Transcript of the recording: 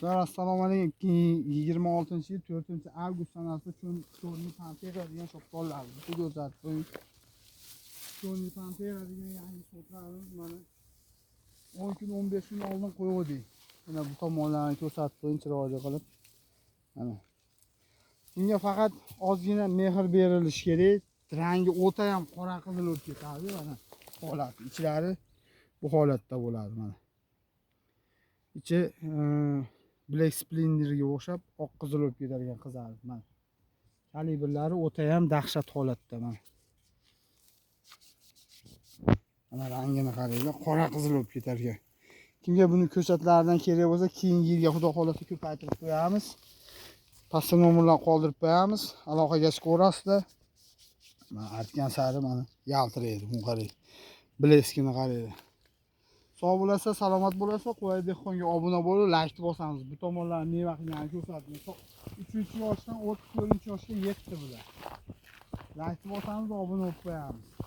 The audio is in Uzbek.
Assalomu alaykum. 26-yil 4-avgust sanasida Tony Pantera degan shoptonlar bu ko'rsatib qo'ying. Tony Pantera degan yangi sortlarimiz mana 10 kun 15 kun oldin qo'ydik. Mana bu tomonlarni ko'rsatib qo'ying chiroyli qilib. Mana. Bunga faqat ozgina mehr berilishi kerak. Rangi o'ta ham qora qizil bo'lib ketadi mana. Holat ichlari bu holatda bo'ladi mana. İçi Black Splender'ga o'xshab oq qizil bo'lib ketadigan qizarib mana. Kalibrlari o'ta ham dahshat holatda mana. Mana rangini qaranglar, qora qizil bo'lib ketarkan. Kimga buni ko'chatlaridan kerak bo'lsa, keyingi yilga xudo xolasa ko'paytirib qo'yamiz. Pastda nomerlar qoldirib qo'yamiz. Aloqaga chiqaverasizlar. Mana artgan sari mana yaltiraydi, bu qarang. Bleskini qaranglar. Sog' bo'lasa, salomat bo'lasa, Qo'y dehqonga obuna bo'lib, like bosamiz. Bu tomonlarni meva qilgan ko'rsatdim. 3-yoshdan 34-yoshga yetdi bular. Like bosamiz, obuna bo'lib qo'yamiz.